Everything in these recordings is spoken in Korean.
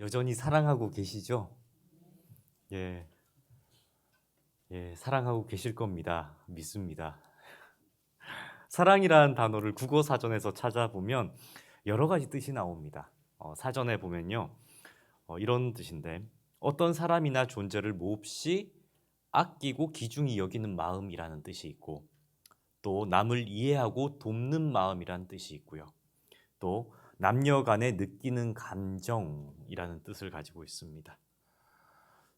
여전히 사랑하고 계시죠? 예, 사랑하고 계실 겁니다. 믿습니다. 사랑이라는 단어를 국어 사전에서 찾아보면 여러 가지 뜻이 나옵니다. 사전에 보면요, 이런 뜻인데 어떤 사람이나 존재를 몹시 아끼고 귀중히 여기는 마음이라는 뜻이 있고, 또 남을 이해하고 돕는 마음이라는 뜻이 있고요. 또 남녀 간에 느끼는 감정이라는 뜻을 가지고 있습니다.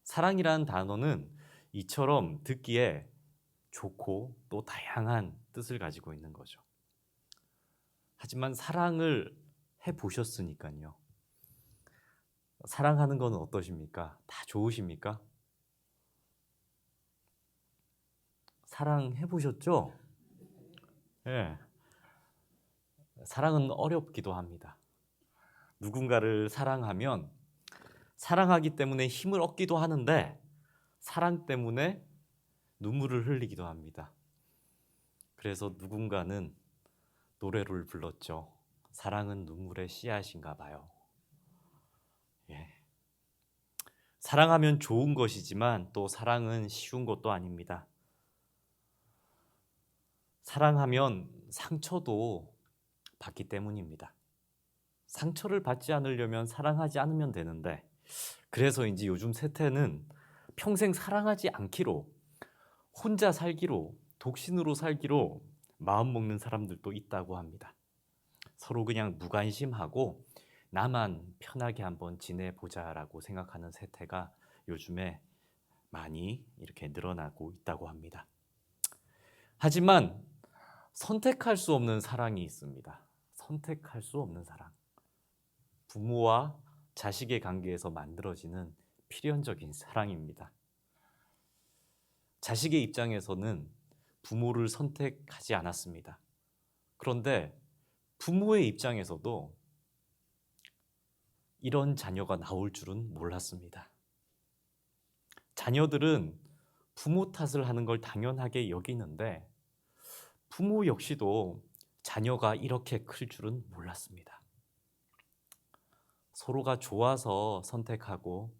사랑이라는 단어는 이처럼 듣기에 좋고 또 다양한 뜻을 가지고 있는 거죠. 하지만 사랑을 해보셨으니까요. 사랑하는 건 어떠십니까? 다 좋으십니까? 사랑해보셨죠? 예. 사랑은 어렵기도 합니다. 누군가를 사랑하면 사랑하기 때문에 힘을 얻기도 하는데 사랑 때문에 눈물을 흘리기도 합니다. 그래서 누군가는 노래를 불렀죠. 사랑은 눈물의 씨앗인가 봐요. 예. 사랑하면 좋은 것이지만 또 사랑은 쉬운 것도 아닙니다. 사랑하면 상처도 받기 때문입니다. 상처를 받지 않으려면 사랑하지 않으면 되는데, 그래서인지 요즘 세태는 평생 사랑하지 않기로, 혼자 살기로, 독신으로 살기로 마음먹는 사람들도 있다고 합니다. 서로 그냥 무관심하고 나만 편하게 한번 지내보자라고 생각하는 세태가 요즘에 많이 이렇게 늘어나고 있다고 합니다. 하지만 선택할 수 없는 사랑이 있습니다. 선택할 수 없는 사랑. 부모와 자식의 관계에서 만들어지는 필연적인 사랑입니다. 자식의 입장에서는 부모를 선택하지 않았습니다. 그런데 부모의 입장에서도 이런 자녀가 나올 줄은 몰랐습니다. 자녀들은 부모 탓을 하는 걸 당연하게 여기는데 부모 역시도 자녀가 이렇게 클 줄은 몰랐습니다. 서로가 좋아서 선택하고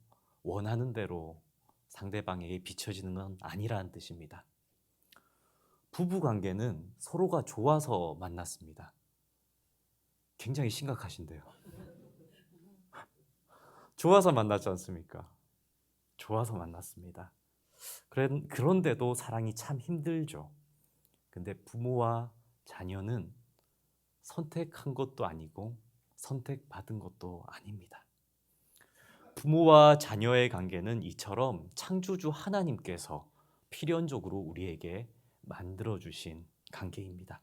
원하는 대로 상대방에게 비춰지는 건 아니라는 뜻입니다. 부부 관계는 서로가 좋아서 만났습니다. 굉장히 심각하신데요. 좋아서 만났지 않습니까? 좋아서 만났습니다. 그런데도 사랑이 참 힘들죠. 근데 부모와 자녀는 선택한 것도 아니고 선택받은 것도 아닙니다. 부모와 자녀의 관계는 이처럼 창조주 하나님께서 필연적으로 우리에게 만들어주신 관계입니다.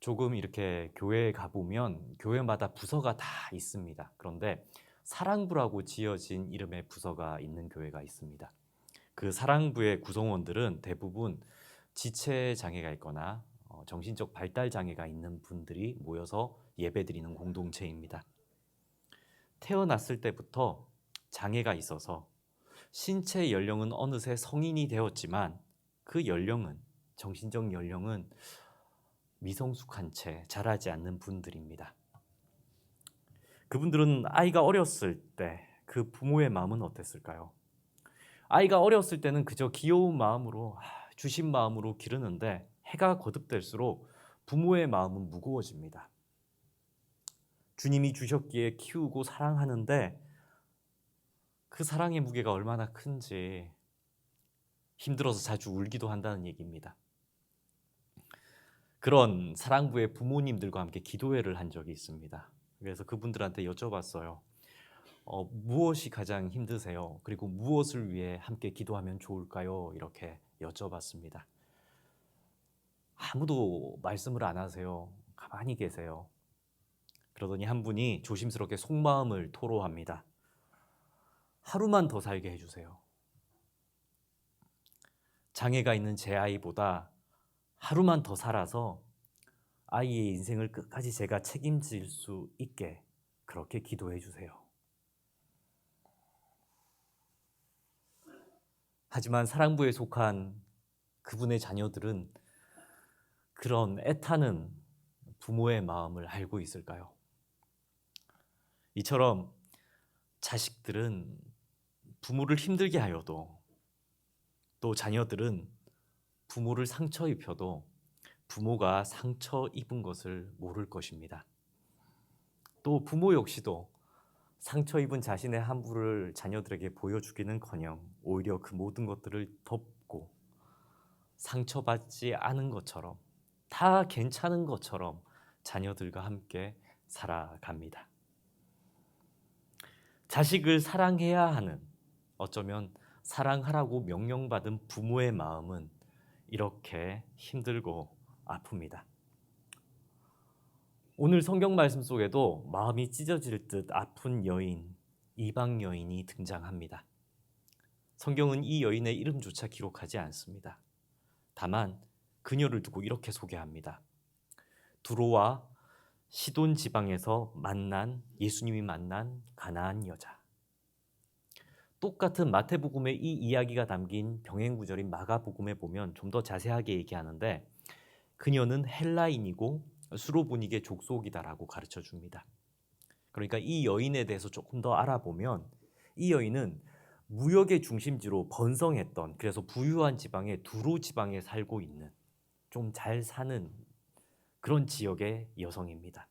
조금 이렇게 교회에 가보면 교회마다 부서가 다 있습니다. 그런데 사랑부라고 지어진 이름의 부서가 있는 교회가 있습니다. 그 사랑부의 구성원들은 대부분 지체 장애가 있거나 정신적 발달 장애가 있는 분들이 모여서 예배드리는 공동체입니다. 태어났을 때부터 장애가 있어서 신체 연령은 어느새 성인이 되었지만 그 연령은, 정신적 연령은 미성숙한 채 자라지 않는 분들입니다. 그분들은 아이가 어렸을 때 그 부모의 마음은 어땠을까요? 아이가 어렸을 때는 그저 귀여운 마음으로, 주신 마음으로 기르는데 해가 거듭될수록 부모의 마음은 무거워집니다. 주님이 주셨기에 키우고 사랑하는데 그 사랑의 무게가 얼마나 큰지 힘들어서 자주 울기도 한다는 얘기입니다. 그런 사랑부의 부모님들과 함께 기도회를 한 적이 있습니다. 그래서 그분들한테 여쭤봤어요. 무엇이 가장 힘드세요? 그리고 무엇을 위해 함께 기도하면 좋을까요? 이렇게 여쭤봤습니다. 아무도 말씀을 안 하세요. 가만히 계세요. 그러더니 한 분이 조심스럽게 속마음을 토로합니다. 하루만 더 살게 해주세요. 장애가 있는 제 아이보다 하루만 더 살아서 아이의 인생을 끝까지 제가 책임질 수 있게 그렇게 기도해 주세요. 하지만 사랑부에 속한 그분의 자녀들은 그런 애타는 부모의 마음을 알고 있을까요? 이처럼 자식들은 부모를 힘들게 하여도, 또 자녀들은 부모를 상처 입혀도 부모가 상처 입은 것을 모를 것입니다. 또 부모 역시도 상처 입은 자신의 함부를 자녀들에게 보여주기는커녕 오히려 그 모든 것들을 덮고 상처받지 않은 것처럼, 다 괜찮은 것처럼 자녀들과 함께 살아갑니다. 자식을 사랑해야 하는, 어쩌면 사랑하라고 명령받은 부모의 마음은 이렇게 힘들고 아픕니다. 오늘 성경 말씀 속에도 마음이 찢어질 듯 아픈 여인, 이방 여인이 등장합니다. 성경은 이 여인의 이름조차 기록하지 않습니다. 다만 그녀를 두고 이렇게 소개합니다. 두로와 시돈 지방에서 예수님이 만난 가나안 여자. 똑같은 마태복음의 이 이야기가 담긴 병행 구절인 마가복음에 보면 좀 더 자세하게 얘기하는데, 그녀는 헬라인이고 수로보니게 족속이다라고 가르쳐 줍니다. 그러니까 이 여인에 대해서 조금 더 알아보면, 이 여인은 무역의 중심지로 번성했던, 그래서 부유한 지방의 두로 지방에 살고 있는 좀 잘 사는 그런 지역의 여성입니다.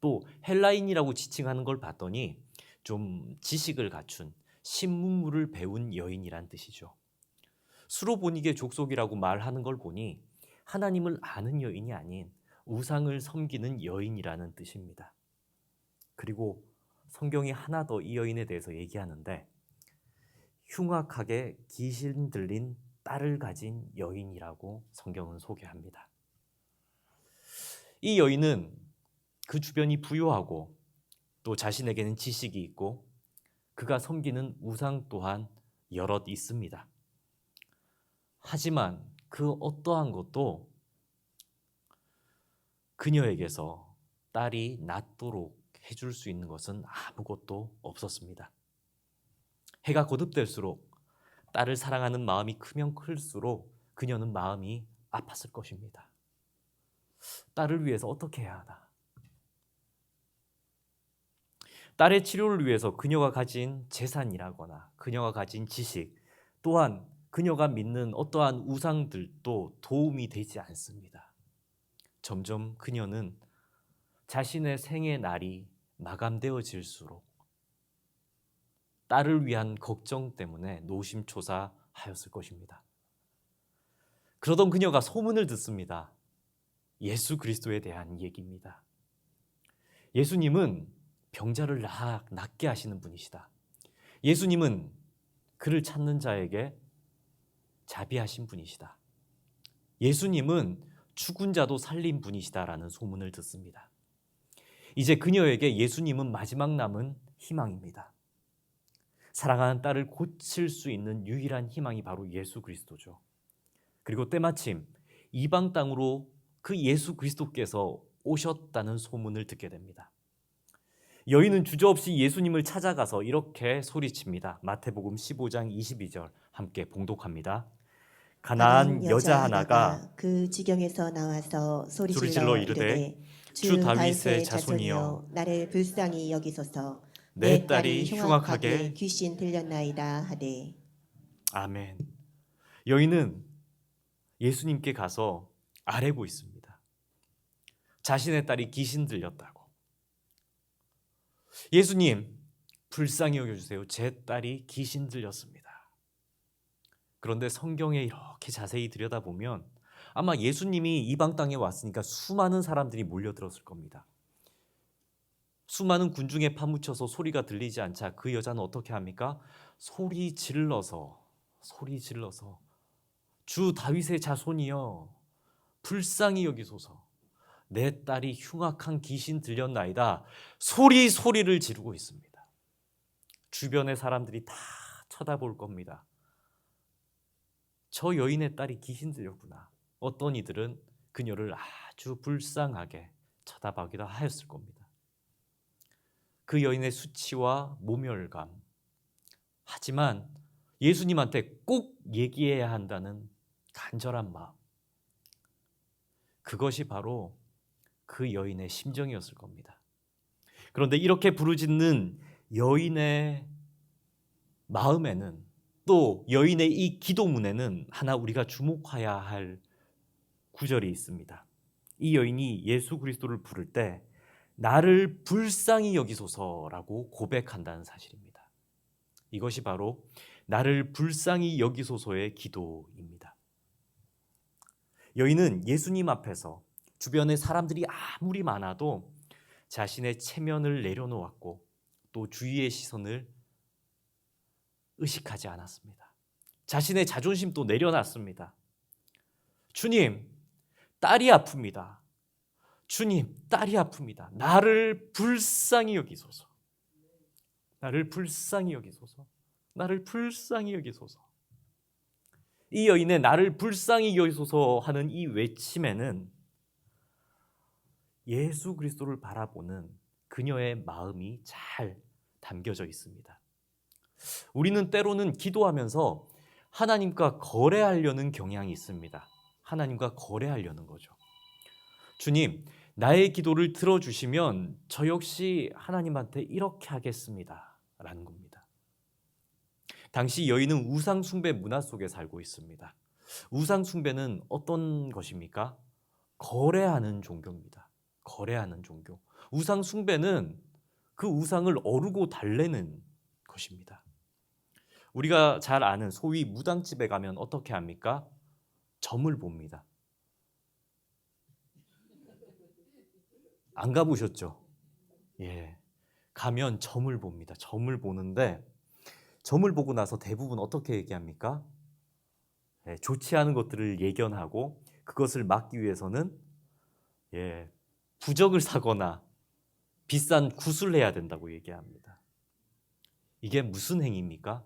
또 헬라인이라고 지칭하는 걸 봤더니 좀 지식을 갖춘, 신문물을 배운 여인이란 뜻이죠. 수로보니게 족속이라고 말하는 걸 보니 하나님을 아는 여인이 아닌 우상을 섬기는 여인이라는 뜻입니다. 그리고 성경이 하나 더 이 여인에 대해서 얘기하는데, 흉악하게 귀신 들린 딸을 가진 여인이라고 성경은 소개합니다. 이 여인은 그 주변이 부유하고 또 자신에게는 지식이 있고 그가 섬기는 우상 또한 여럿 있습니다. 하지만 그 어떠한 것도 그녀에게서 딸이 낫도록 해줄 수 있는 것은 아무것도 없었습니다. 해가 거듭될수록 딸을 사랑하는 마음이 크면 클수록 그녀는 마음이 아팠을 것입니다. 딸을 위해서 어떻게 해야 하나? 딸의 치료를 위해서 그녀가 가진 재산이라거나 그녀가 가진 지식, 또한 그녀가 믿는 어떠한 우상들도 도움이 되지 않습니다. 점점 그녀는 자신의 생의 날이 마감되어질수록 딸을 위한 걱정 때문에 노심초사하였을 것입니다. 그러던 그녀가 소문을 듣습니다. 예수 그리스도에 대한 얘기입니다. 예수님은 병자를 낫게 하시는 분이시다. 예수님은 그를 찾는 자에게 자비하신 분이시다. 예수님은 죽은 자도 살린 분이시다라는 소문을 듣습니다. 이제 그녀에게 예수님은 마지막 남은 희망입니다. 사랑하는 딸을 고칠 수 있는 유일한 희망이 바로 예수 그리스도죠. 그리고 때마침 이방 땅으로 그 예수 그리스도께서 오셨다는 소문을 듣게 됩니다. 여인은 주저없이 예수님을 찾아가서 이렇게 소리칩니다. 마태복음 15장 22절 함께 봉독합니다. 가나안 여자 하나가 그 지경에서 나와서 소리질러 소리질러 이르되 주 다윗의 자손이여 나를 불쌍히 여기소서 내 딸이 흉악하게 귀신 들렸나이다 하되. 아멘. 여인은 예수님께 가서 아뢰고 있습니다. 자신의 딸이 귀신 들렸다고. 예수님, 불쌍히 여겨주세요. 제 딸이 귀신 들렸습니다. 그런데 성경에 이렇게 자세히 들여다보면 아마 예수님이 이방 땅에 왔으니까 수많은 사람들이 몰려들었을 겁니다. 수많은 군중에 파묻혀서 소리가 들리지 않자 그 여자는 어떻게 합니까? 소리 질러서 주 다윗의 자손이여 불쌍히 여기소서 내 딸이 흉악한 귀신 들렸나이다 소리를 지르고 있습니다. 주변의 사람들이 다 쳐다볼 겁니다. 저 여인의 딸이 귀신 들렸구나. 어떤 이들은 그녀를 아주 불쌍하게 쳐다보기도 하였을 겁니다. 그 여인의 수치와 모멸감, 하지만 예수님한테 꼭 얘기해야 한다는 간절한 마음, 그것이 바로 그 여인의 심정이었을 겁니다. 그런데 이렇게 부르짖는 여인의 마음에는, 또 여인의 이 기도문에는 하나 우리가 주목해야 할 구절이 있습니다. 이 여인이 예수 그리스도를 부를 때 나를 불쌍히 여기소서라고 고백한다는 사실입니다. 이것이 바로 나를 불쌍히 여기소서의 기도입니다. 여인은 예수님 앞에서 주변에 사람들이 아무리 많아도 자신의 체면을 내려놓았고 또 주위의 시선을 의식하지 않았습니다. 자신의 자존심도 내려놨습니다. 주님, 딸이 아픕니다. 주님, 딸이 아픕니다. 나를 불쌍히 여기소서. 나를 불쌍히 여기소서. 나를 불쌍히 여기소서. 이 여인의 나를 불쌍히 여기소서 하는 이 외침에는 예수 그리스도를 바라보는 그녀의 마음이 잘 담겨져 있습니다. 우리는 때로는 기도하면서 하나님과 거래하려는 경향이 있습니다. 하나님과 거래하려는 거죠. 주님, 나의 기도를 들어주시면 저 역시 하나님한테 이렇게 하겠습니다 라는 겁니다. 당시 여인은 우상 숭배 문화 속에 살고 있습니다. 우상 숭배는 어떤 것입니까? 거래하는 종교입니다. 거래하는 종교. 우상 숭배는 그 우상을 어루고 달래는 것입니다. 우리가 잘 아는 소위 무당집에 가면 어떻게 합니까? 점을 봅니다. 안 가보셨죠? 예, 가면 점을 봅니다. 점을 보는데 점을 보고 나서 대부분 어떻게 얘기합니까? 예, 좋지 않은 것들을 예견하고 그것을 막기 위해서는 부적을 사거나 비싼 굿을 해야 된다고 얘기합니다. 이게 무슨 행위입니까?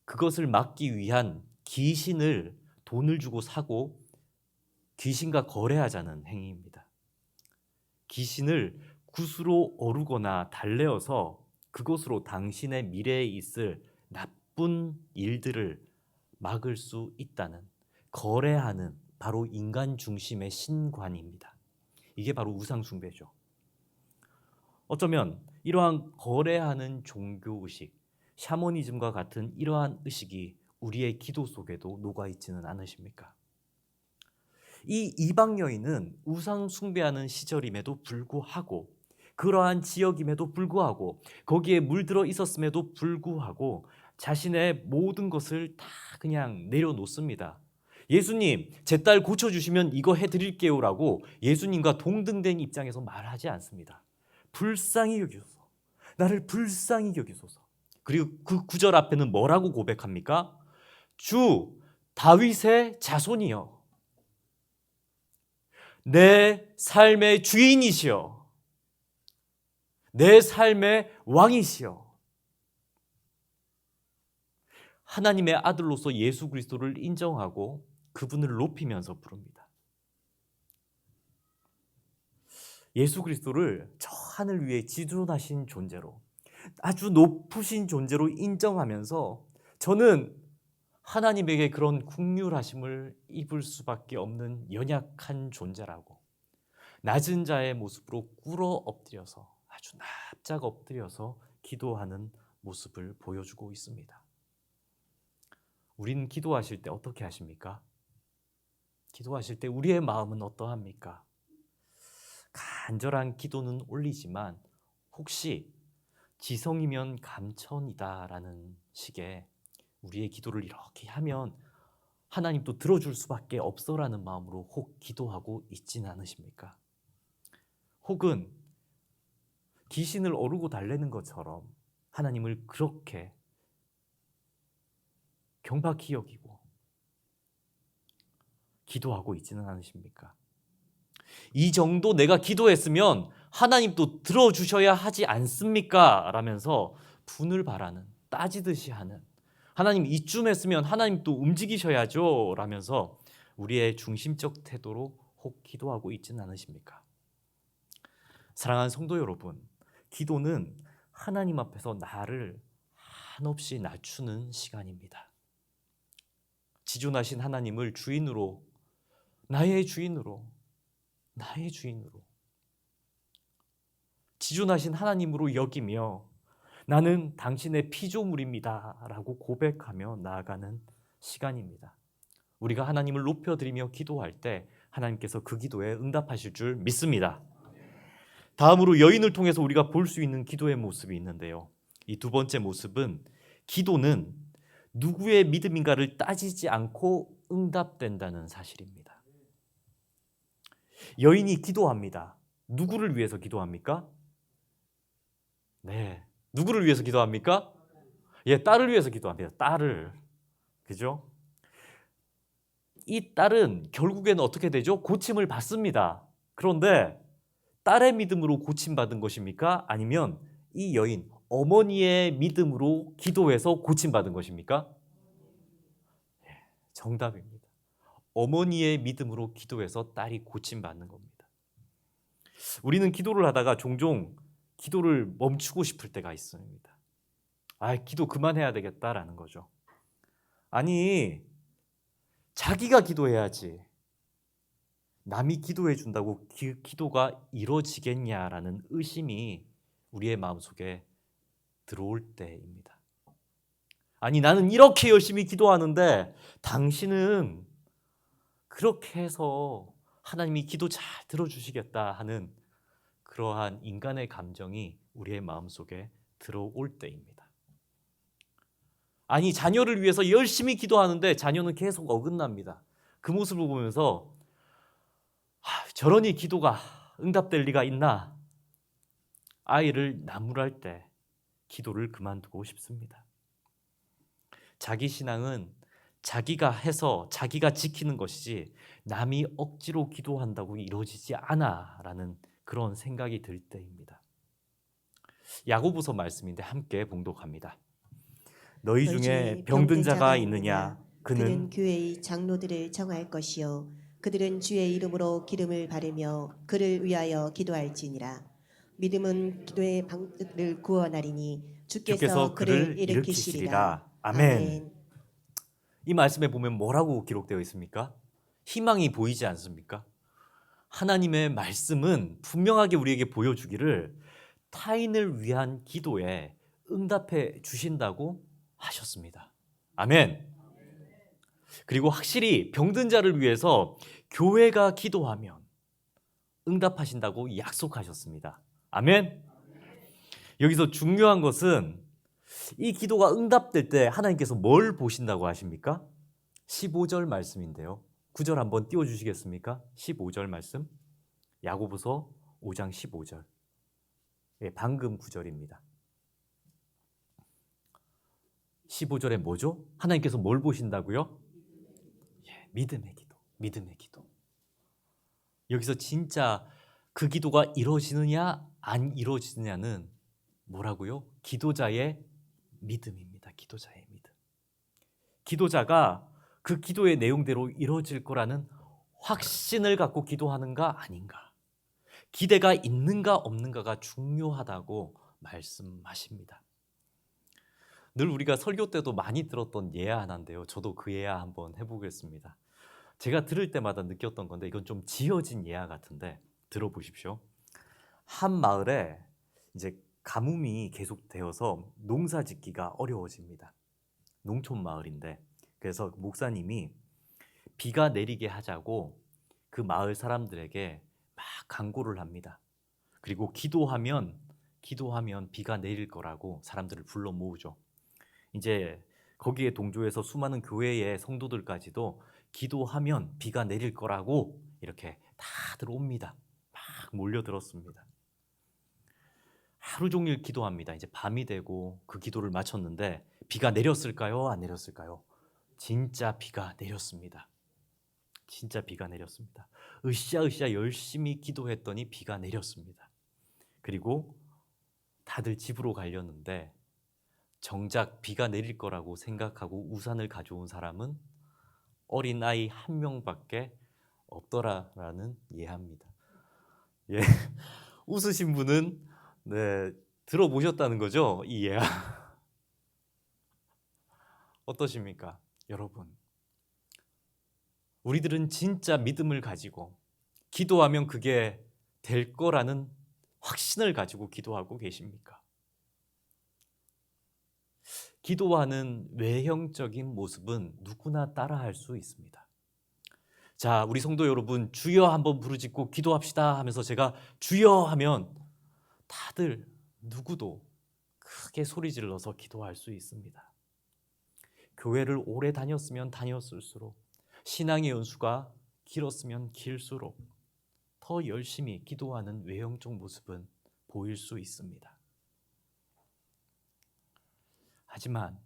그것을 막기 위한 귀신을 돈을 주고 사고 귀신과 거래하자는 행위입니다. 귀신을 굿으로 어루거나 달래어서 그것으로 당신의 미래에 있을 나쁜 일들을 막을 수 있다는, 거래하는 바로 인간 중심의 신관입니다. 이게 바로 우상숭배죠. 어쩌면 이러한 거래하는 종교의식, 샤머니즘과 같은 이러한 의식이 우리의 기도 속에도 녹아있지는 않으십니까? 이 이방 여인은 우상 숭배하는 시절임에도 불구하고, 그러한 지역임에도 불구하고, 거기에 물들어 있었음에도 불구하고 자신의 모든 것을 다 그냥 내려놓습니다. 예수님, 제 딸 고쳐주시면 이거 해드릴게요 라고 예수님과 동등된 입장에서 말하지 않습니다. 불쌍히 여기소서. 나를 불쌍히 여기소서. 그리고 그 구절 앞에는 뭐라고 고백합니까? 주 다윗의 자손이여, 내 삶의 주인이시여, 내 삶의 왕이시여. 하나님의 아들로서 예수 그리스도를 인정하고 그분을 높이면서 부릅니다. 예수 그리스도를 저 하늘 위에 지존하신 존재로, 아주 높으신 존재로 인정하면서 저는 하나님에게 그런 긍휼하심을 입을 수밖에 없는 연약한 존재라고 낮은 자의 모습으로 꿇어 엎드려서, 아주 납작 엎드려서 기도하는 모습을 보여주고 있습니다. 우리는 기도하실 때 어떻게 하십니까? 기도하실 때 우리의 마음은 어떠합니까? 간절한 기도는 올리지만 혹시 지성이면 감천이다라는 식의 우리의 기도를 이렇게 하면 하나님도 들어줄 수밖에 없어라는 마음으로 혹 기도하고 있지는 않으십니까? 혹은 귀신을 어루고 달래는 것처럼 하나님을 그렇게 경박히 여기고 기도하고 있지는 않으십니까? 이 정도 내가 기도했으면 하나님도 들어주셔야 하지 않습니까? 라면서 분을 바라는, 따지듯이 하는, 하나님 이쯤 했으면 하나님도 움직이셔야죠 라면서 우리의 중심적 태도로 혹 기도하고 있지는 않으십니까? 사랑하는 성도 여러분, 기도는 하나님 앞에서 나를 한없이 낮추는 시간입니다. 지존하신 하나님을 주인으로, 나의 주인으로 지존하신 하나님으로 여기며 나는 당신의 피조물입니다 라고 고백하며 나아가는 시간입니다. 우리가 하나님을 높여드리며 기도할 때 하나님께서 그 기도에 응답하실 줄 믿습니다. 다음으로 여인을 통해서 우리가 볼 수 있는 기도의 모습이 있는데요. 이 두 번째 모습은 기도는 누구의 믿음인가를 따지지 않고 응답된다는 사실입니다. 여인이 기도합니다. 누구를 위해서 기도합니까? 네, 누구를 위해서 기도합니까? 예, 딸을 위해서 기도합니다. 딸을. 그죠? 이 딸은 결국에는 어떻게 되죠? 고침을 받습니다. 그런데 딸의 믿음으로 고침받은 것입니까? 아니면 이 여인, 어머니의 믿음으로 기도해서 고침받은 것입니까? 정답입니다. 어머니의 믿음으로 기도해서 딸이 고침받는 겁니다. 우리는 기도를 하다가 종종 기도를 멈추고 싶을 때가 있습니다. 기도 그만해야 되겠다라는 거죠. 아니, 자기가 기도해야지. 남이 기도해 준다고 기도가 이루어지겠냐라는 의심이 우리의 마음속에 들어올 때입니다. 아니, 나는 이렇게 열심히 기도하는데 당신은 그렇게 해서 하나님이 기도 잘 들어주시겠다 하는 그러한 인간의 감정이 우리의 마음속에 들어올 때입니다. 아니, 자녀를 위해서 열심히 기도하는데 자녀는 계속 어긋납니다. 그 모습을 보면서 저러니 기도가 응답될 리가 있나? 아이를 나무랄 때 기도를 그만두고 싶습니다. 자기 신앙은 자기가 해서 자기가 지키는 것이지 남이 억지로 기도한다고 이루어지지 않아라는 그런 생각이 들 때입니다. 야고보서 말씀인데 함께 봉독합니다. 너희 중에 병든 자가 있느냐? 그는 교회의 장로들을 정할 것이요 그들은 주의 이름으로 기름을 바르며 그를 위하여 기도할지니라. 믿음은 기도의 방법을 구원하리니 주께서 그를 일으키시리라. 아멘. 이 말씀에 보면 뭐라고 기록되어 있습니까? 희망이 보이지 않습니까? 하나님의 말씀은 분명하게 우리에게 보여주기를 타인을 위한 기도에 응답해 주신다고 하셨습니다. 아멘. 그리고 확실히 병든 자를 위해서 교회가 기도하면 응답하신다고 약속하셨습니다. 아멘. 여기서 중요한 것은 이 기도가 응답될 때 하나님께서 뭘 보신다고 하십니까? 15절 말씀인데요. 9절 한번 띄워주시겠습니까? 15절 말씀. 야고보서 5장 15절. 방금 9절입니다. 15절에 뭐죠? 하나님께서 뭘 보신다고요? 믿음의 기도. 믿음의 기도. 여기서 진짜 그 기도가 이루어지느냐 안 이루어지느냐는 뭐라고요? 기도자의 믿음입니다. 기도자의 믿음. 기도자가 그 기도의 내용대로 이루어질 거라는 확신을 갖고 기도하는가 아닌가, 기대가 있는가 없는가가 중요하다고 말씀하십니다. 늘 우리가 설교 때도 많이 들었던 예화 하나인데요. 저도 그 예화 한번 해보겠습니다. 제가 들을 때마다 느꼈던 건데 이건 좀 지어진 예화 같은데 들어보십시오. 한 마을에 이제 가뭄이 계속되어서 농사 짓기가 어려워집니다. 농촌 마을인데 그래서 목사님이 비가 내리게 하자고 그 마을 사람들에게 막 강구를 합니다. 그리고 기도하면 비가 내릴 거라고 사람들을 불러 모으죠. 이제 거기에 동조해서 수많은 교회의 성도들까지도 기도하면 비가 내릴 거라고 이렇게 다들 옵니다. 막 몰려들었습니다. 하루 종일 기도합니다. 이제 밤이 되고 그 기도를 마쳤는데 비가 내렸을까요? 안 내렸을까요? 진짜 비가 내렸습니다. 진짜 비가 내렸습니다. 으쌰으쌰 열심히 기도했더니 비가 내렸습니다. 그리고 다들 집으로 가려는데 정작 비가 내릴 거라고 생각하고 우산을 가져온 사람은 어린아이 한 명밖에 없더라라는 예합니다. 예. 웃으신 분은 들어보셨다는 거죠? 이 예화. 어떠십니까? 여러분, 우리들은 진짜 믿음을 가지고 기도하면 그게 될 거라는 확신을 가지고 기도하고 계십니까? 기도하는 외형적인 모습은 누구나 따라할 수 있습니다. 자, 우리 성도 여러분, 주여 한번 부르짖고 기도합시다 하면서 제가 주여 하면 다들 누구도 크게 소리 질러서 기도할 수 있습니다. 교회를 오래 다녔으면 다녔을수록, 신앙의 연수가 길었으면 길수록 더 열심히 기도하는 외형적 모습은 보일 수 있습니다. 하지만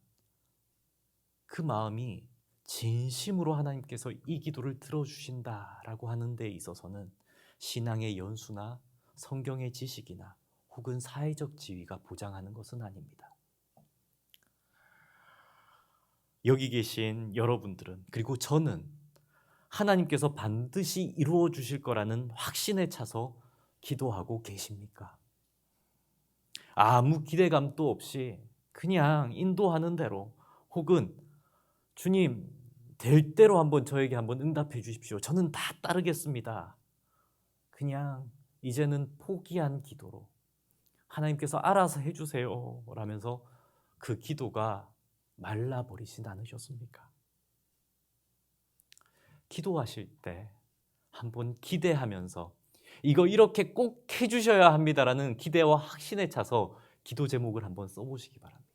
그 마음이 진심으로 하나님께서 이 기도를 들어주신다라고 하는 데 있어서는 신앙의 연수나 성경의 지식이나 혹은 사회적 지위가 보장하는 것은 아닙니다. 여기 계신 여러분들은, 그리고 저는 하나님께서 반드시 이루어 주실 거라는 확신에 차서 기도하고 계십니까? 아무 기대감도 없이 그냥 인도하는 대로, 혹은 주님 될 대로 한번 저에게 한번 응답해 주십시오, 저는 다 따르겠습니다, 그냥 이제는 포기한 기도로 하나님께서 알아서 해주세요 라면서 그 기도가 말라버리진 않으셨습니까? 기도하실 때 한번 기대하면서 이거 이렇게 꼭 해주셔야 합니다라는 기대와 확신에 차서 기도 제목을 한번 써보시기 바랍니다.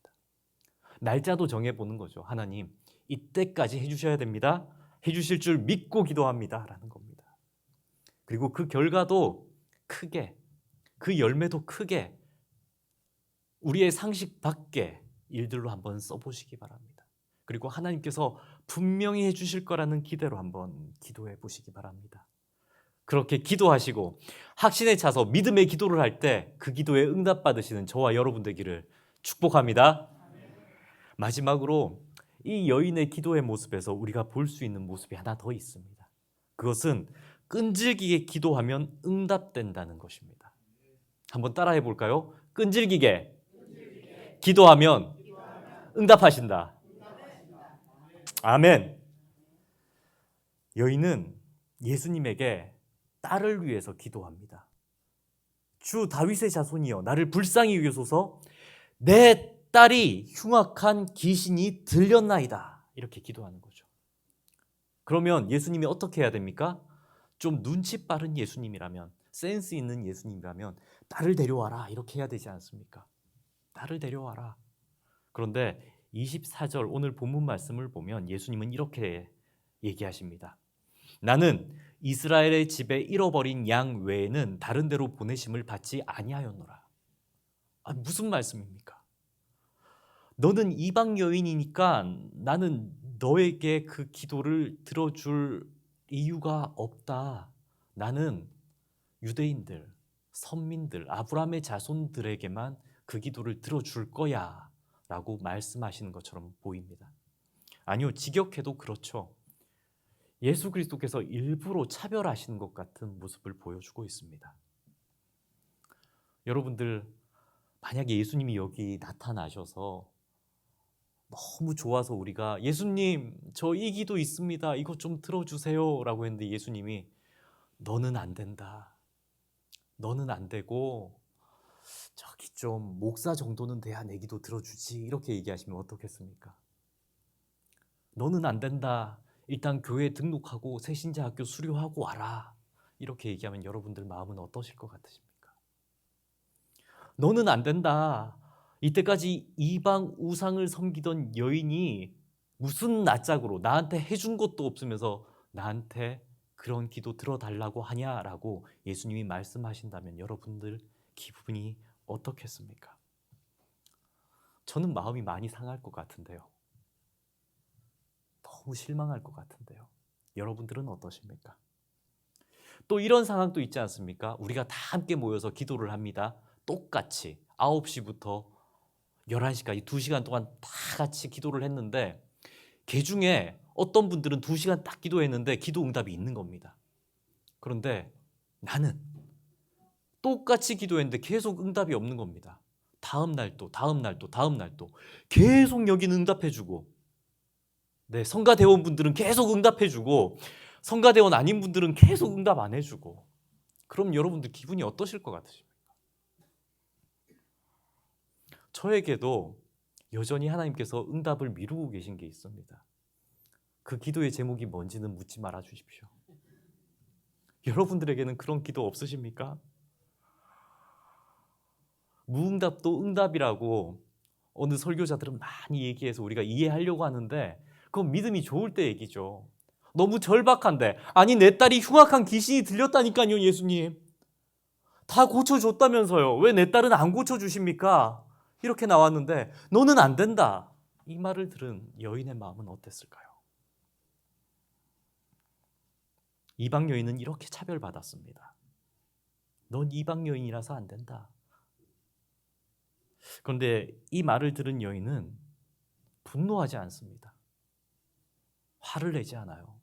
날짜도 정해보는 거죠. 하나님, 이때까지 해주셔야 됩니다, 해주실 줄 믿고 기도합니다 라는 겁니다. 그리고 그 결과도 크게, 그 열매도 크게 우리의 상식 밖의 일들로 한번 써보시기 바랍니다. 그리고 하나님께서 분명히 해주실 거라는 기대로 한번 기도해 보시기 바랍니다. 그렇게 기도하시고 확신에 차서 믿음의 기도를 할 때 그 기도에 응답받으시는 저와 여러분 되기를 축복합니다. 마지막으로 이 여인의 기도의 모습에서 우리가 볼 수 있는 모습이 하나 더 있습니다. 그것은 끈질기게 기도하면 응답된다는 것입니다. 한번 따라해 볼까요? 끈질기게 기도하면 응답하신다. 아멘. 여인은 예수님에게 딸을 위해서 기도합니다. 주 다윗의 자손이여, 나를 불쌍히 여기소서, 내 딸이 흉악한 귀신이 들렸나이다, 이렇게 기도하는 거죠. 그러면 예수님이 어떻게 해야 됩니까? 좀 눈치 빠른 예수님이라면, 센스 있는 예수님이라면 딸을 데려와라 이렇게 해야 되지 않습니까? 딸을 데려와라. 그런데 24절 오늘 본문 말씀을 보면 예수님은 이렇게 얘기하십니다. 나는 이스라엘의 집에 잃어버린 양 외에는 다른 데로 보내심을 받지 아니하였노라. 무슨 말씀입니까? 너는 이방 여인이니까 나는 너에게 그 기도를 들어줄 이유가 없다. 나는 유대인들, 선민들, 아브라함의 자손들에게만 그 기도를 들어줄 거야 라고 말씀하시는 것처럼 보입니다. 아니요, 직역해도 그렇죠. 예수 그리스도께서 일부러 차별하시는 것 같은 모습을 보여주고 있습니다. 여러분들, 만약에 예수님이 여기 나타나셔서 너무 좋아서 우리가 예수님 저 이 기도 있습니다, 이거 좀 들어주세요 라고 했는데 예수님이 너는 안 된다, 너는 안 되고 저기 좀 목사 정도는 돼야 내 기도 들어주지, 이렇게 얘기하시면 어떻겠습니까? 너는 안 된다, 일단 교회에 등록하고 새신자 학교 수료하고 와라, 이렇게 얘기하면 여러분들 마음은 어떠실 것 같으십니까? 너는 안 된다, 이때까지 이방 우상을 섬기던 여인이 무슨 낯짝으로 나한테 해준 것도 없으면서 나한테 그런 기도 들어달라고 하냐라고 예수님이 말씀하신다면 여러분들 기분이 어떻겠습니까? 저는 마음이 많이 상할 것 같은데요. 너무 실망할 것 같은데요. 여러분들은 어떠십니까? 또 이런 상황도 있지 않습니까? 우리가 다 함께 모여서 기도를 합니다. 똑같이 9시부터 11시까지 2시간 동안 다 같이 기도를 했는데 그 중에 어떤 분들은 2시간 딱 기도했는데 기도 응답이 있는 겁니다. 그런데 나는 똑같이 기도했는데 계속 응답이 없는 겁니다. 다음 날도 계속 여기는 응답해주고, 네, 성가대원분들은 계속 응답해주고 성가대원 아닌 분들은 계속 응답 안 해주고, 그럼 여러분들 기분이 어떠실 것 같으십니까? 저에게도 여전히 하나님께서 응답을 미루고 계신 게 있습니다. 그 기도의 제목이 뭔지는 묻지 말아 주십시오. 여러분들에게는 그런 기도 없으십니까? 무응답도 응답이라고 어느 설교자들은 많이 얘기해서 우리가 이해하려고 하는데 그건 믿음이 좋을 때 얘기죠. 너무 절박한데, 아니 내 딸이 흉악한 귀신이 들렸다니까요, 예수님. 다 고쳐줬다면서요. 왜 내 딸은 안 고쳐주십니까? 이렇게 나왔는데 너는 안 된다. 이 말을 들은 여인의 마음은 어땠을까요? 이방 여인은 이렇게 차별받았습니다. 넌 이방 여인이라서 안 된다. 그런데 이 말을 들은 여인은 분노하지 않습니다. 화를 내지 않아요.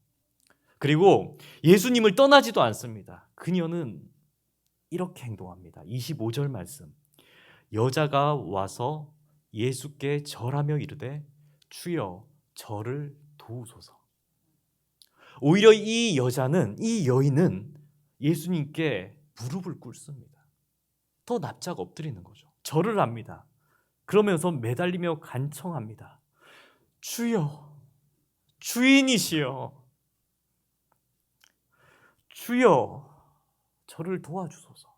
그리고 예수님을 떠나지도 않습니다. 그녀는 이렇게 행동합니다. 25절 말씀. 여자가 와서 예수께 절하며 이르되 주여 저를 도우소서. 오히려 이 여인은 예수님께 무릎을 꿇습니다. 더 납작 엎드리는 거죠. 절을 합니다. 그러면서 매달리며 간청합니다. 주여, 주인이시여, 주여, 저를 도와주소서.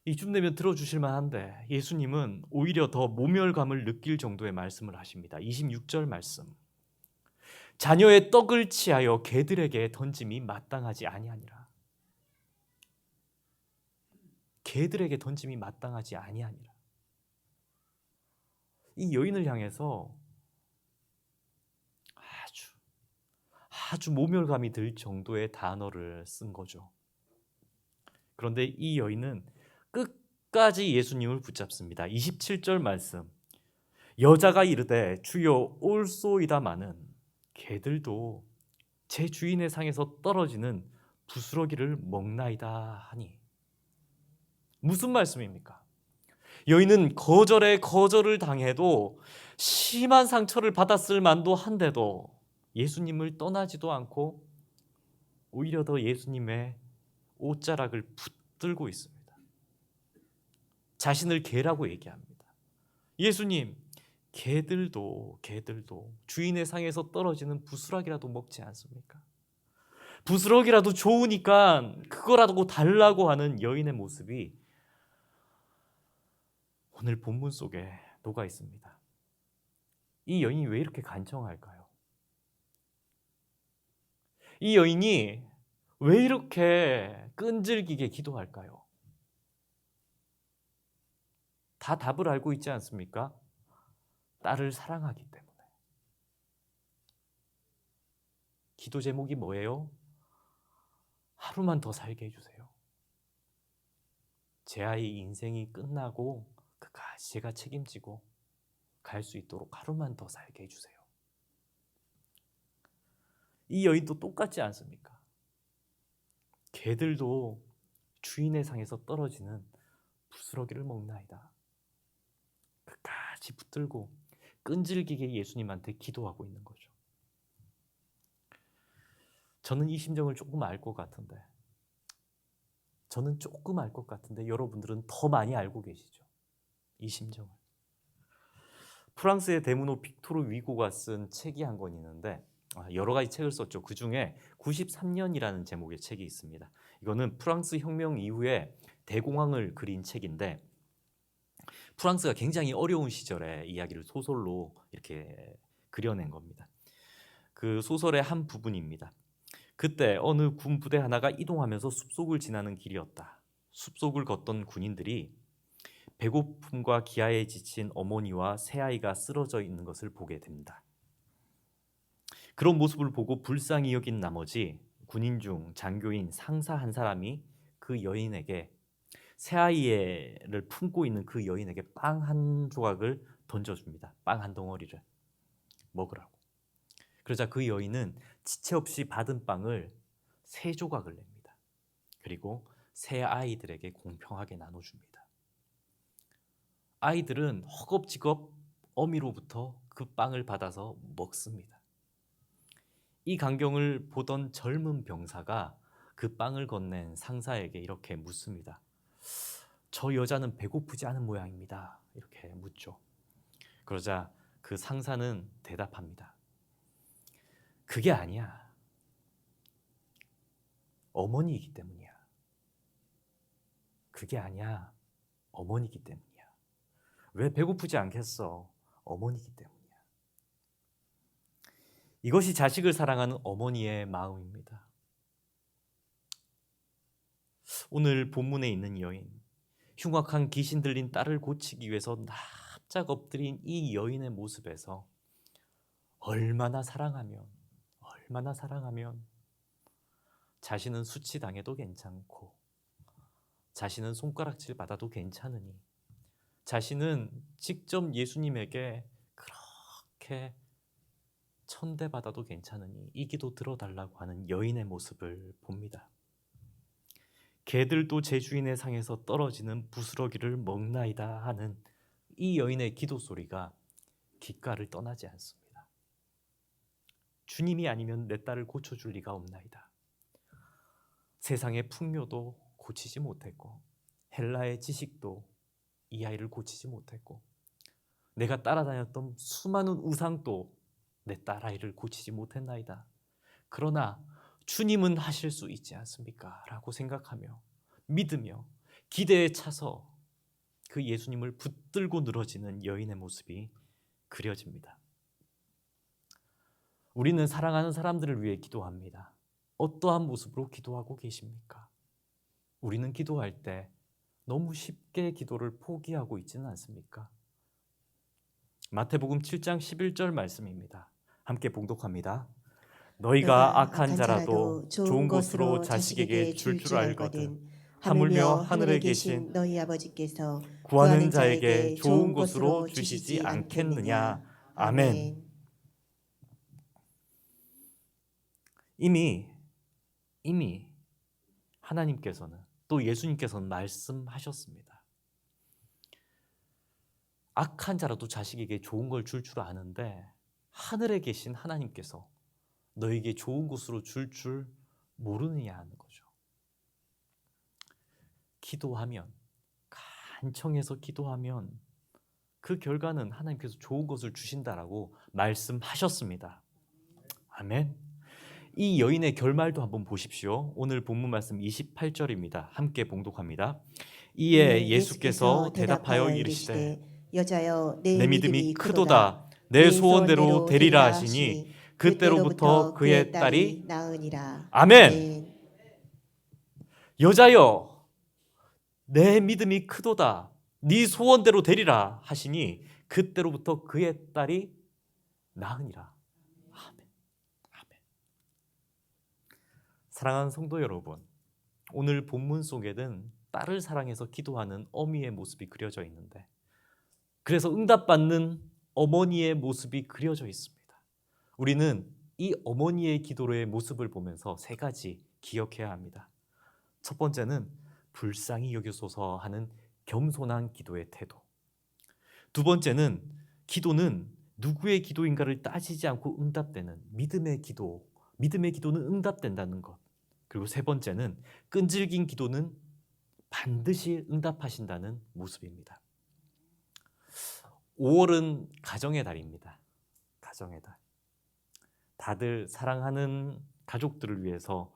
이쯤 되면 들어주실 만한데 예수님은 오히려 더 모멸감을 느낄 정도의 말씀을 하십니다. 26절 말씀. 자녀의 떡을 취하여 개들에게 던짐이 마땅하지 아니하니라. 개들에게 던짐이 마땅하지 아니하니라. 이 여인을 향해서 아주 모멸감이 들 정도의 단어를 쓴 거죠. 그런데 이 여인은 끝까지 예수님을 붙잡습니다. 27절 말씀. 여자가 이르되 주여 올소이다마는 개들도 제 주인의 상에서 떨어지는 부스러기를 먹나이다 하니. 무슨 말씀입니까? 여인은 거절에 거절을 당해도 심한 상처를 받았을 만도 한데도 예수님을 떠나지도 않고 오히려 더 예수님의 옷자락을 붙들고 있습니다. 자신을 개라고 얘기합니다. 예수님, 개들도 주인의 상에서 떨어지는 부스러기라도 먹지 않습니까? 부스러기라도 좋으니까 그거라도 달라고 하는 여인의 모습이 오늘 본문 속에 녹아 있습니다. 이 여인이 왜 이렇게 간청할까요? 이 여인이 왜 이렇게 끈질기게 기도할까요? 다 답을 알고 있지 않습니까? 딸을 사랑하기 때문에. 기도 제목이 뭐예요? 하루만 더 살게 해주세요. 제 아이 인생이 끝나고 그까지 제가 책임지고 갈 수 있도록 하루만 더 살게 해주세요. 이 여인도 똑같지 않습니까? 개들도 주인의 상에서 떨어지는 부스러기를 먹나이다. 끝까지 붙들고 끈질기게 예수님한테 기도하고 있는 거죠. 저는 이 심정을 조금 알 것 같은데, 저는 조금 알 것 같은데 여러분들은 더 많이 알고 계시죠? 이 심정을. 프랑스의 대문호 빅토르 위고가 쓴 책이 한 권 있는데 여러 가지 책을 썼죠. 그 중에 93년이라는 제목의 책이 있습니다. 이거는 프랑스 혁명 이후에 대공황을 그린 책인데 프랑스가 굉장히 어려운 시절의 이야기를 소설로 이렇게 그려낸 겁니다. 그 소설의 한 부분입니다. 그때 어느 군 부대 하나가 이동하면서 숲속을 지나는 길이었다. 숲속을 걷던 군인들이 배고픔과 기아에 지친 어머니와 새아이가 쓰러져 있는 것을 보게 됩니다. 그런 모습을 보고 불쌍히 여긴 나머지 군인 중 장교인 상사 한 사람이 그 여인에게 새아이를 품고 있는 그 여인에게 빵 한 조각을 던져줍니다. 빵 한 덩어리를 먹으라고. 그러자 그 여인은 지체 없이 받은 빵을 3조각을 냅니다. 그리고 새 아이들에게 공평하게 나눠줍니다. 아이들은 허겁지겁 어미로부터 그 빵을 받아서 먹습니다. 이 광경을 보던 젊은 병사가 그 빵을 건넨 상사에게 이렇게 묻습니다. 저 여자는 배고프지 않은 모양입니다. 이렇게 묻죠. 그러자 그 상사는 대답합니다. 그게 아니야. 어머니이기 때문이야. 그게 아니야. 어머니이기 때문이야. 왜 배고프지 않겠어? 어머니이기 때문이야. 이것이 자식을 사랑하는 어머니의 마음입니다. 오늘 본문에 있는 여인, 흉악한 귀신 들린 딸을 고치기 위해서 납작 엎드린 이 여인의 모습에서 얼마나 사랑하면 자신은 수치당해도 괜찮고 자신은 손가락질 받아도 괜찮으니 자신은 직접 예수님에게 그렇게 천대받아도 괜찮으니 이 기도 들어달라고 하는 여인의 모습을 봅니다. 개들도 제 주인의 상에서 떨어지는 부스러기를 먹나이다 하는 이 여인의 기도 소리가 귓가를 떠나지 않습니다. 주님이 아니면 내 딸을 고쳐줄 리가 없나이다. 세상의 풍요도 고치지 못했고 헬라의 지식도 이 아이를 고치지 못했고 내가 따라다녔던 수많은 우상도 내 딸아이를 고치지 못했나이다. 그러나 주님은 하실 수 있지 않습니까? 라고 생각하며 믿으며 기대에 차서 그 예수님을 붙들고 늘어지는 여인의 모습이 그려집니다. 우리는 사랑하는 사람들을 위해 기도합니다. 어떠한 모습으로 기도하고 계십니까? 우리는 기도할 때 너무 쉽게 기도를 포기하고 있지는 않습니까? 마태복음 7장 11절 말씀입니다. 함께 봉독합니다. 너희가 악한 자라도 좋은 것으로 자식에게 줄 줄 알거든 하물며 하늘에 계신 너희 아버지께서 구하는 자에게 좋은 것으로 주시지 않겠느냐. 아멘. 이미 하나님께서는 또 예수님께서는 말씀하셨습니다. 악한 자라도 자식에게 좋은 걸 줄 줄 아는데 하늘에 계신 하나님께서 너에게 좋은 것으로 줄 줄 모르느냐 하는 거죠. 기도하면, 간청해서 기도하면 그 결과는 하나님께서 좋은 것을 주신다라고 말씀하셨습니다. 아멘. 이 여인의 결말도 한번 보십시오. 오늘 본문 말씀 28절입니다. 함께 봉독합니다. 이에 예수께서 대답하여 이르시되 여자여 내 믿음이 크도다. 내 소원대로 되리라 하시니 그때로부터 그의 딸이 나으니라. 아멘. 여자여 내 믿음이 크도다. 네 소원대로 되리라 하시니 그때로부터 그의 딸이 나으니라. 아멘. 아멘. 사랑하는 성도 여러분, 오늘 본문 속에는 딸을 사랑해서 기도하는 어미의 모습이 그려져 있는데 그래서 응답받는 어머니의 모습이 그려져 있습니다. 우리는 이 어머니의 기도의 모습을 보면서 세 가지 기억해야 합니다. 첫 번째는 불쌍히 여기소서 하는 겸손한 기도의 태도. 두 번째는 기도는 누구의 기도인가를 따지지 않고 응답되는 믿음의 기도는 응답된다는 것. 그리고 세 번째는 끈질긴 기도는 반드시 응답하신다는 모습입니다. 5월은 가정의 달입니다. 가정의 달. 다들 사랑하는 가족들을 위해서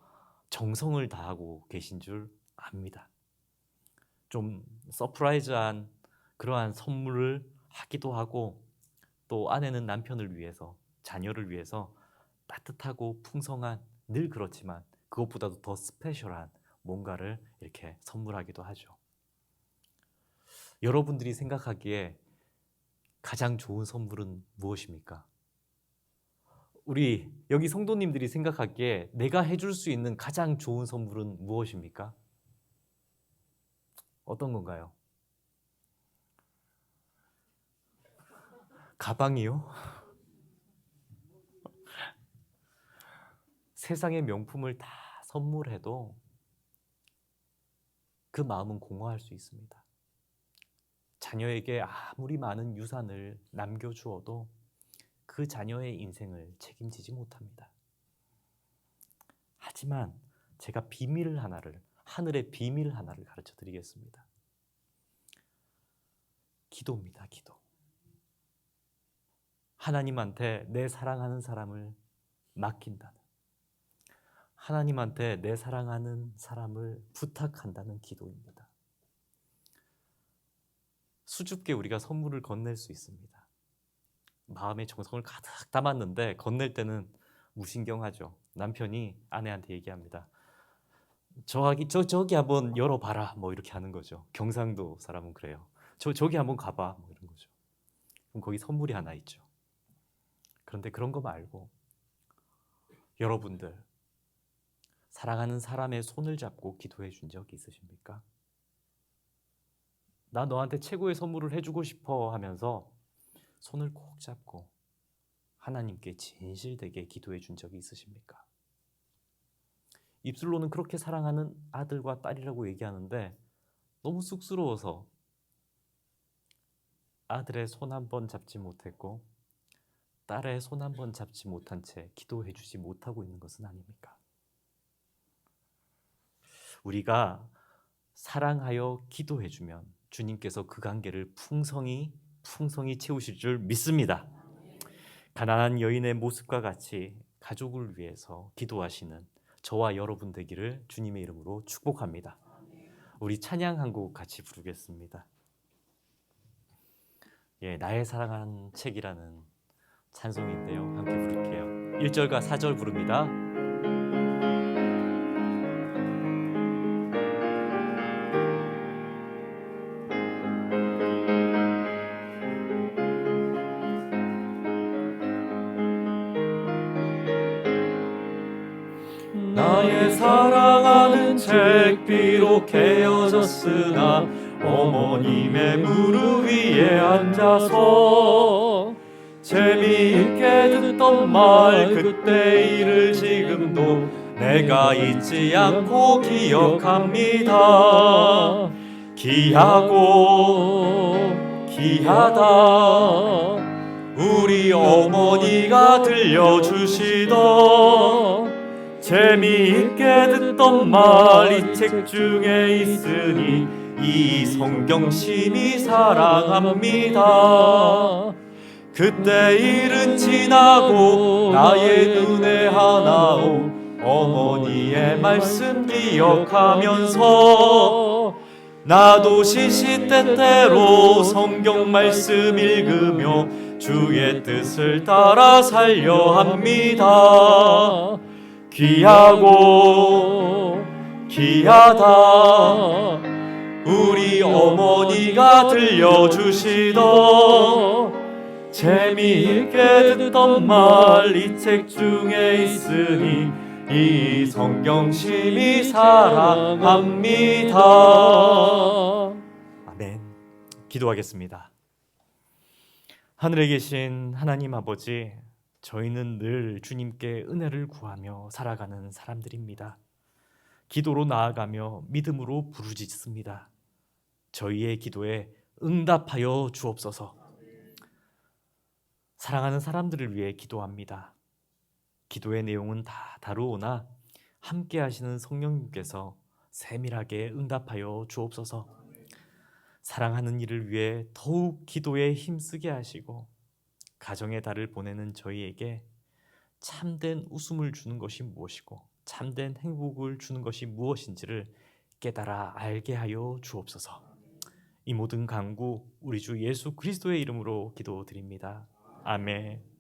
정성을 다하고 계신 줄 압니다. 좀 서프라이즈한 그러한 선물을 하기도 하고 또 아내는 남편을 위해서 자녀를 위해서 따뜻하고 풍성한 늘 그렇지만 그것보다도 더 스페셜한 뭔가를 이렇게 선물하기도 하죠. 여러분들이 생각하기에 가장 좋은 선물은 무엇입니까? 우리 여기 성도님들이 생각하기에 내가 해줄 수 있는 가장 좋은 선물은 무엇입니까? 어떤 건가요? 가방이요? 세상의 명품을 다 선물해도 그 마음은 공허할 수 있습니다. 자녀에게 아무리 많은 유산을 남겨주어도 그 자녀의 인생을 책임지지 못합니다. 하지만 제가 하늘의 비밀 하나를 가르쳐 드리겠습니다. 기도입니다. 기도. 하나님한테 내 사랑하는 사람을 맡긴다는, 하나님한테 내 사랑하는 사람을 부탁한다는 기도입니다. 수줍게 우리가 선물을 건넬 수 있습니다. 마음의 정성을 가득 담았는데 건넬 때는 무신경하죠. 남편이 아내한테 얘기합니다. 저기 한번 열어봐라, 뭐 이렇게 하는 거죠. 경상도 사람은 그래요. 저기 한번 가봐, 뭐 이런 거죠. 그럼 거기 선물이 하나 있죠. 그런데 그런 거 말고 여러분들 사랑하는 사람의 손을 잡고 기도해 준 적이 있으십니까? 나 너한테 최고의 선물을 해주고 싶어 하면서 손을 꼭 잡고 하나님께 진실되게 기도해 준 적이 있으십니까? 입술로는 그렇게 사랑하는 아들과 딸이라고 얘기하는데 너무 쑥스러워서 아들의 손 한 번 잡지 못했고 딸의 손 한 번 잡지 못한 채 기도해 주지 못하고 있는 것은 아닙니까? 우리가 사랑하여 기도해 주면 주님께서 그 관계를 풍성히 채우실 줄 믿습니다. 가난한 여인의 모습과 같이 가족을 위해서 기도하시는 저와 여러분 되기를 주님의 이름으로 축복합니다. 우리 찬양 한 곡 같이 부르겠습니다. 나의 사랑한 책이라는 찬송인데요. 함께 부를게요. 1절과 4절 부릅니다. 나의 사랑하는 책 비록 헤어졌으나 어머님의 무릎 위에 앉아서 재미있게 듣던 말 그때 일을 지금도 내가 잊지 않고 기억합니다. 귀하고 귀하다 우리 어머니가 들려주시던 재미있게 듣던 말 이 책 중에 있으니 이 성경 심히 사랑합니다. 그때 일은 지나고 나의 눈에 하나오 어머니의 말씀 기억하면서 나도 시시때때로 성경 말씀 읽으며 주의 뜻을 따라 살려 합니다. 귀하고 귀하다 우리 어머니가 들려주시던 재미있게 듣던 말 이 책 중에 있으니 이 성경 심히 사랑합니다. 아멘. 기도하겠습니다. 하늘에 계신 하나님 아버지, 저희는 늘 주님께 은혜를 구하며 살아가는 사람들입니다. 기도로 나아가며 믿음으로 부르짖습니다. 저희의 기도에 응답하여 주옵소서. 사랑하는 사람들을 위해 기도합니다. 기도의 내용은 다 다루오나 함께 하시는 성령님께서 세밀하게 응답하여 주옵소서. 사랑하는 이를 위해 더욱 기도에 힘쓰게 하시고 가정의 달을 보내는 저희에게 참된 웃음을 주는 것이 무엇이고 참된 행복을 주는 것이 무엇인지를 깨달아 알게 하여 주옵소서. 이 모든 간구 우리 주 예수 그리스도의 이름으로 기도드립니다. 아멘.